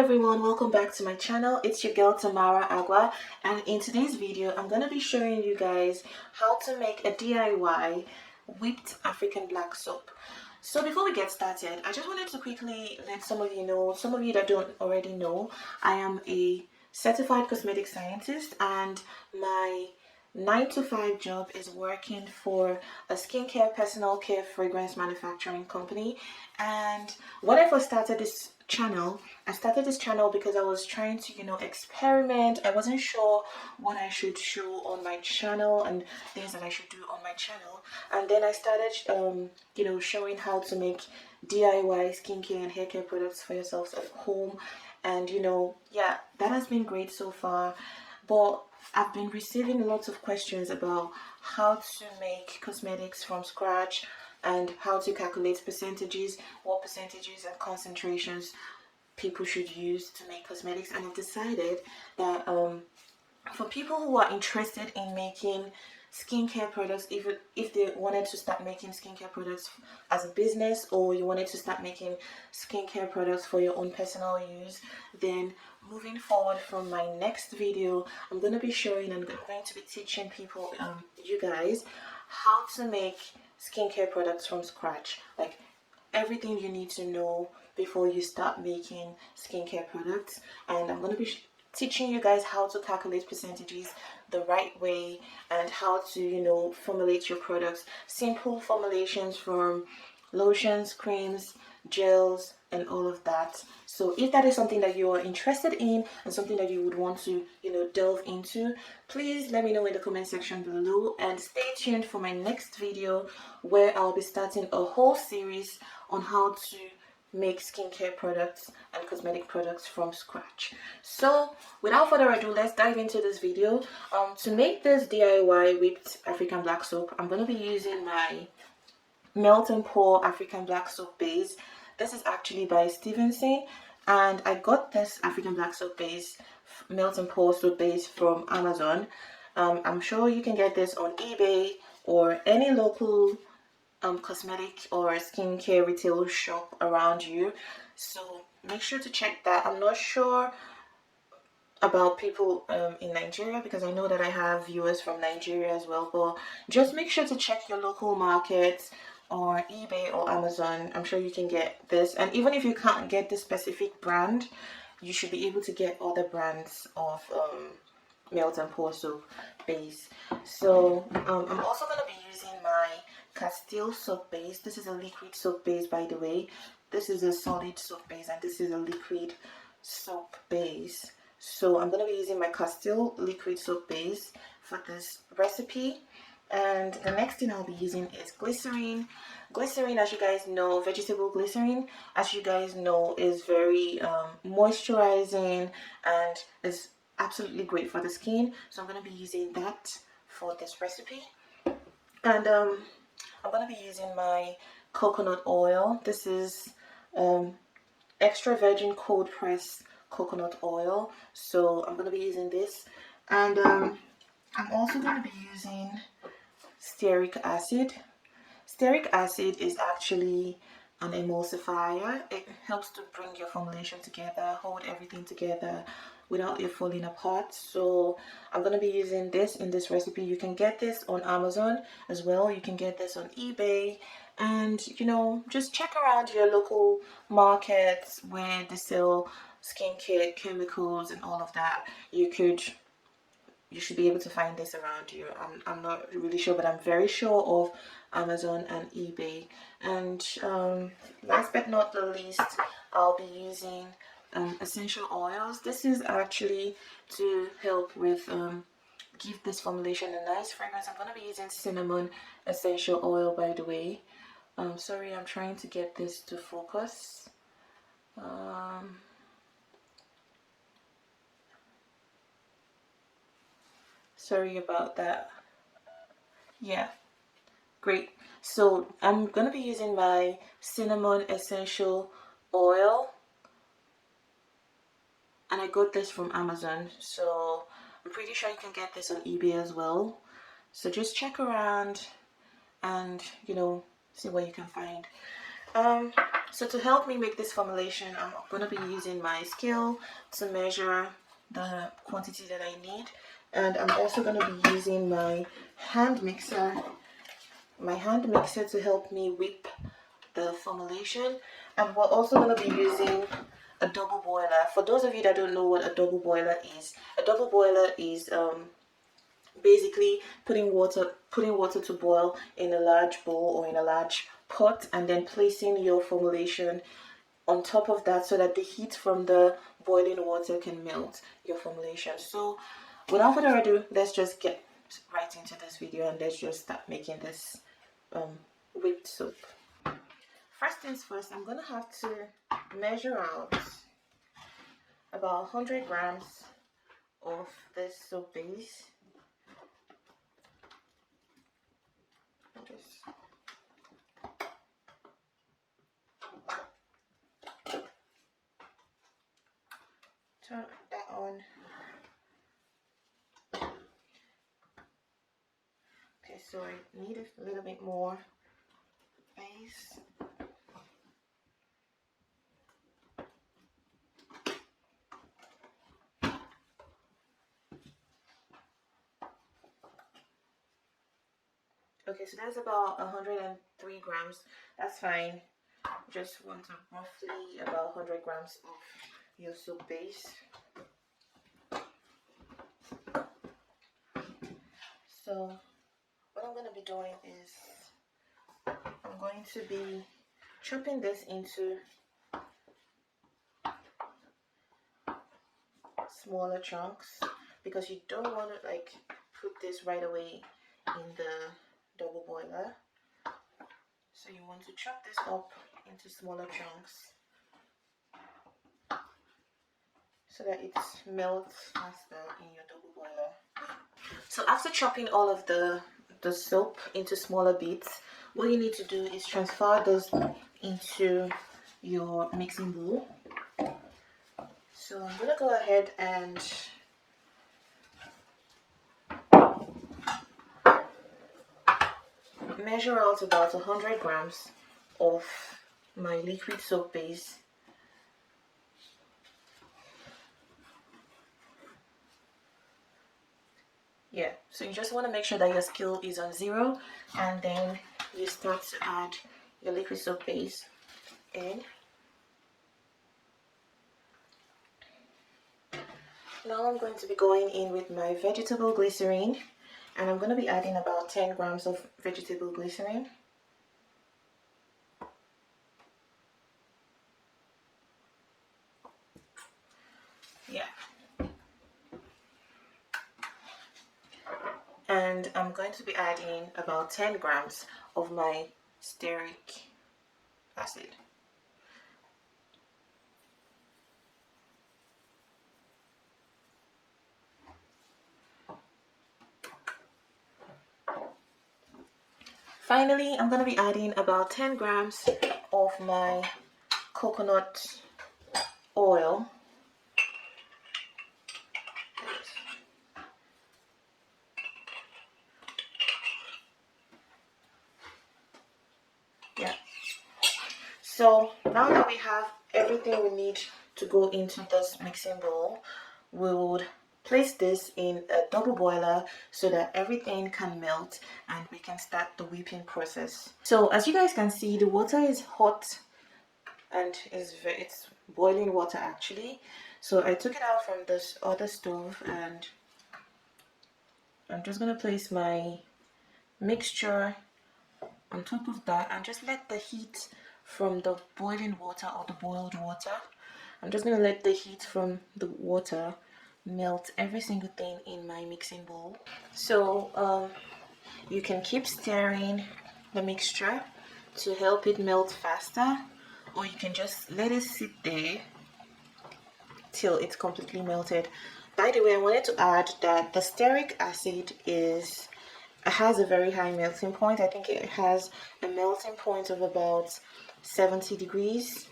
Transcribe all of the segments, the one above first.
everyone, welcome back to my channel. It's your girl Tamara Agua, and in today's video I'm going to be showing you guys how to make a DIY whipped African black soap. So before we get started, I just wanted to quickly let some of you know, some of you that don't already know, I am a certified cosmetic scientist, and my 9 to 5 job is working for a skincare personal care fragrance manufacturing company. And when I first started this channel, I started this channel because I was trying to experiment. I wasn't sure what I should show on my channel and things that I should do on my channel. And then I started showing how to make DIY skincare and hair care products for yourselves at home. And yeah, that has been great so far. But I've been receiving lots of questions about how to make cosmetics from scratch and how to calculate percentages, what percentages and concentrations people should use to make cosmetics. And I've decided that for people who are interested in making skincare products, if they wanted to start making skincare products as a business, or you wanted to start making skincare products for your own personal use, then moving forward from my next video, I'm going to be showing and going to be teaching people, you guys, how to make skincare products from scratch, like everything you need to know before you start making skincare products. And I'm going to be teaching you guys how to calculate percentages the right way and how to formulate your products. Simple formulations from lotions, creams, gels, and all of that. So if that is something that you are interested in and something that you would want to delve into, please let me know in the comment section below, and stay tuned for my next video where I'll be starting a whole series on how to make skincare products and cosmetic products from scratch. So without further ado, let's dive into this video. To make this DIY whipped African black soap, I'm going to be using my Melt and Pour African black soap base. This is actually by Stevenson, and I got this African black soap base, Melt and Pour soap base, from Amazon. I'm sure you can get this on eBay or any local cosmetic or skincare retail shop around you, so make sure to check that. I'm not sure about people in Nigeria, because I know that I have viewers from Nigeria as well, but just make sure to check your local markets or eBay or Amazon. I'm sure you can get this, and even if you can't get this specific brand, you should be able to get other brands of Melt and Pour soap base. So I'm also going to be using my Castile soap base. This is a liquid soap base, by the way. This is a solid soap base and this is a liquid soap base. So I'm going to be using my Castile liquid soap base for this recipe. And the next thing I'll be using is glycerin. Glycerin, as you guys know, vegetable glycerin, as you guys know, is very moisturizing and is absolutely great for the skin. So I'm going to be using that for this recipe. And I'm going to be using my coconut oil. This is extra virgin cold pressed coconut oil. So I'm going to be using this. And I'm also going to be using stearic acid. Stearic acid is actually an emulsifier. It helps to bring your formulation together, hold everything together without it falling apart. So I'm going to be using this in this recipe. You can get this on Amazon as well. You can get this on eBay, and just check around your local markets where they sell skincare chemicals and all of that. You should be able to find this around you. I'm not really sure, but I'm very sure of Amazon and eBay. And last but not the least, I'll be using essential oils. This is actually to help with give this formulation a nice fragrance. I'm going to be using cinnamon essential oil, by the way. Sorry, I'm trying to get this to focus. Sorry about that. Yeah, great. So I'm gonna be using my cinnamon essential oil, and I got this from Amazon, so I'm pretty sure you can get this on eBay as well. So just check around and see what you can find. So to help me make this formulation, I'm going to be using my scale to measure the quantity that I need, and I'm also going to be using my hand mixer to help me whip the formulation. And we're also going to be using a double boiler. For those of you that don't know what a double boiler is, basically putting water to boil in a large bowl or in a large pot, and then placing your formulation on top of that so that the heat from the boiling water can melt your formulation. So without further ado, let's just get right into this video and let's just start making this whipped soap. First things first, I'm gonna have to measure out about 100 grams of this soap base. Just turn that on. Okay, so I need a little bit more base. Okay, so that's about 103 grams. That's fine. Just want to roughly about 100 grams of your soap base. So what I'm going to be doing is I'm going to be chopping this into smaller chunks, because you don't want to like put this right away in the double boiler. So you want to chop this up into smaller chunks so that it melts faster in your double boiler. So after chopping all of the soap into smaller bits, what you need to do is transfer those into your mixing bowl. So I'm gonna go ahead and measure out about 100 grams of my liquid soap base. Yeah, so you just want to make sure that your scale is on 0, and then you start to add your liquid soap base in. Now I'm going to be going in with my vegetable glycerin, and I'm going to be adding about 10 grams of vegetable glycerin. Yeah. And I'm going to be adding about 10 grams of my stearic acid. Finally, I'm going to be adding about 10 grams of my coconut oil. Yeah. So now that we have everything we need to go into this mixing bowl, we would place this in a double boiler so that everything can melt and we can start the whipping process. So as you guys can see, the water is hot and it's boiling water actually. So I took it out from this other stove and I'm just going to place my mixture on top of that and just let the heat from the boiling water or the boiled water, I'm just going to let the heat from the water melt every single thing in my mixing bowl. So you can keep stirring the mixture to help it melt faster, or you can just let it sit there till it's completely melted. By the way, I wanted to add that the stearic acid has a very high melting point. I think it has a melting point of about 70 degrees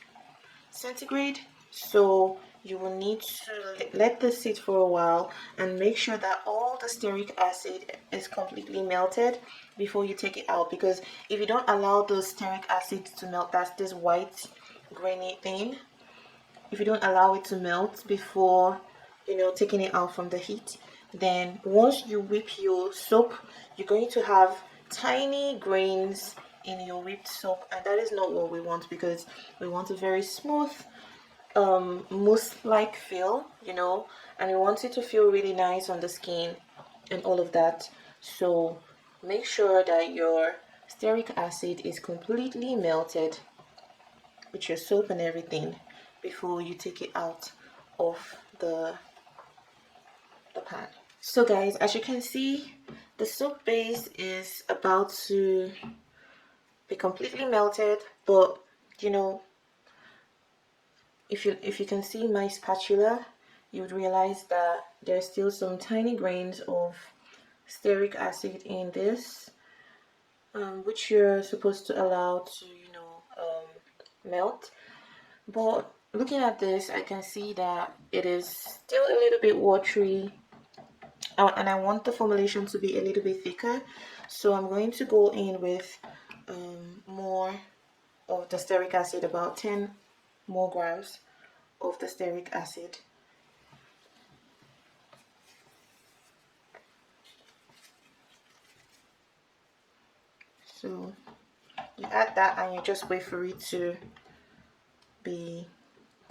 centigrade. So you will need to let this sit for a while and make sure that all the stearic acid is completely melted before you take it out, because if you don't allow the stearic acid to melt, that's this white grainy thing if you don't allow it to melt before, you know, taking it out from the heat. Then once you whip your soap, you're going to have tiny grains in your whipped soap, and that is not what we want, because we want a very smooth mousse like feel, you know, and we want it to feel really nice on the skin and all of that. So make sure that your stearic acid is completely melted with your soap and everything before you take it out of the pan. So guys, as you can see, the soap base is about to be completely melted, but you know, if you can see my spatula, you would realize that there's still some tiny grains of stearic acid in this, which you're supposed to allow to, you know, melt. But looking at this, I can see that it is still a little bit watery, and I want the formulation to be a little bit thicker, so I'm going to go in with more of the stearic acid, about 10 more grams of the stearic acid. So you add that and you just wait for it to be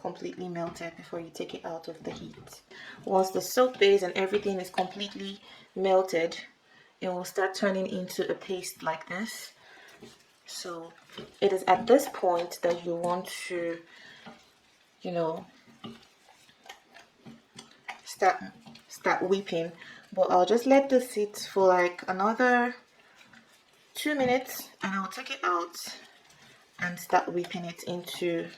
completely melted before you take it out of the heat. Once the soap base and everything is completely melted, it will start turning into a paste like this. So it is at this point that you want to, you know, start whipping. But I'll just let this sit for like another 2 minutes, and I'll take it out and start whipping it into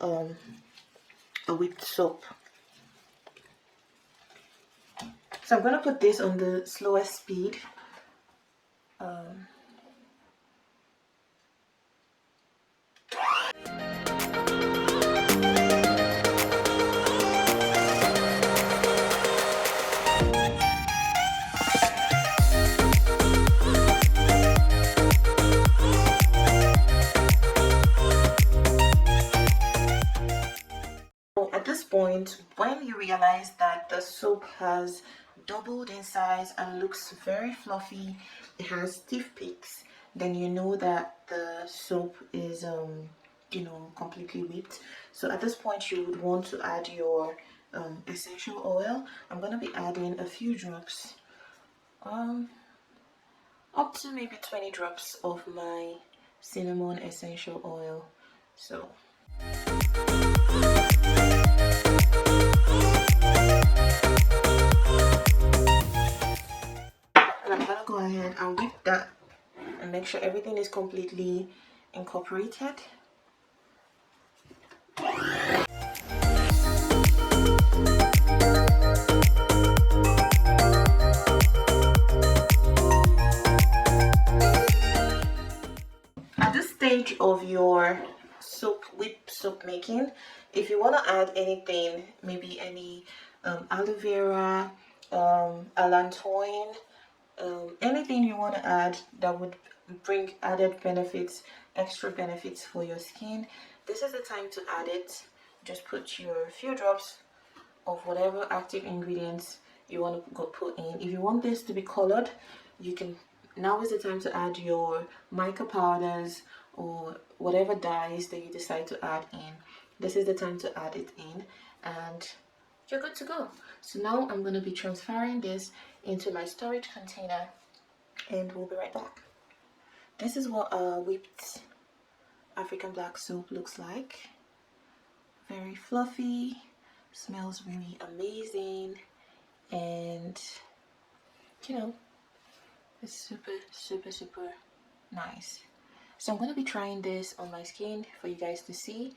a whipped soap. So I'm going to put this on the slowest speed. At this point, when you realize that the soap has doubled in size and looks very fluffy, it has stiff peaks, then you know that the soap is you know, completely whipped. So at this point you would want to add your essential oil. I'm going to be adding a few drops, up to maybe 20 drops of my cinnamon essential oil. So I'm gonna go ahead and whip that and make sure everything is completely incorporated. At this stage of your whip soap making, if you want to add anything, maybe any aloe vera, allantoin, anything you want to add that would bring added benefits, extra benefits for your skin, this is the time to add it. Just put your few drops of whatever active ingredients you want to go put in. If you want this to be colored, you can, now is the time to add your mica powders or whatever dyes that you decide to add in. This is the time to add it in, and you're good to go. So now I'm going to be transferring this into my storage container, and we'll be right back. This is what a whipped African black soap looks like. Very fluffy, smells really amazing, and you know, it's super nice. So I'm going to be trying this on my skin for you guys to see.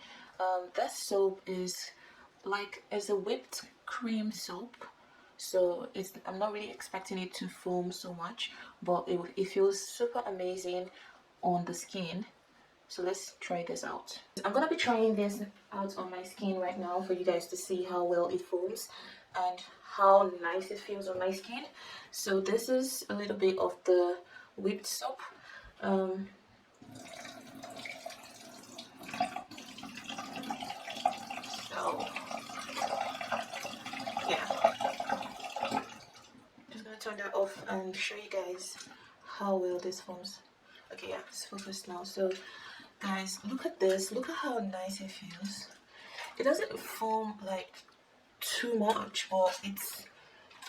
This soap is like, it's a whipped cream soap, so I'm not really expecting it to foam so much, but it feels super amazing on the skin. So let's try this out. I'm gonna be trying this out on my skin right now for you guys to see how well it foams and how nice it feels on my skin. So this is a little bit of the whipped soap. and show you guys how well this foams. Okay, yeah, it's focused now. So guys, look at this. Look at how nice it feels. It doesn't foam like too much, but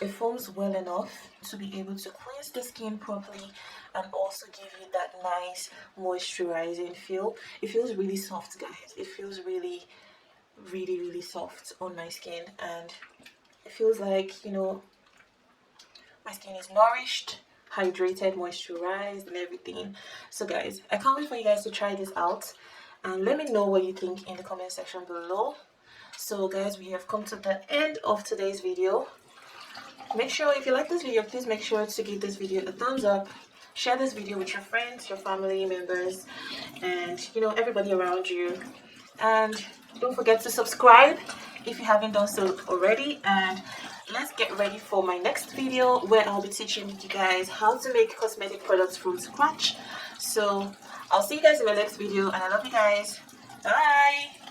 it foams well enough to be able to cleanse the skin properly and also give you that nice moisturizing feel. It feels really soft, guys. It feels really soft on my skin, and it feels like, you know, my skin is nourished, hydrated, moisturized, and everything. So guys, I can't wait for you guys to try this out, and let me know what you think in the comment section below. So guys, we have come to the end of today's video. Make sure, if you like this video, please make sure to give this video a thumbs up. Share this video with your friends, your family members, and you know, everybody around you. And don't forget to subscribe if you haven't done so already. And let's get ready for my next video where I'll be teaching you guys how to make cosmetic products from scratch. So I'll see you guys in my next video, and I love you guys. Bye.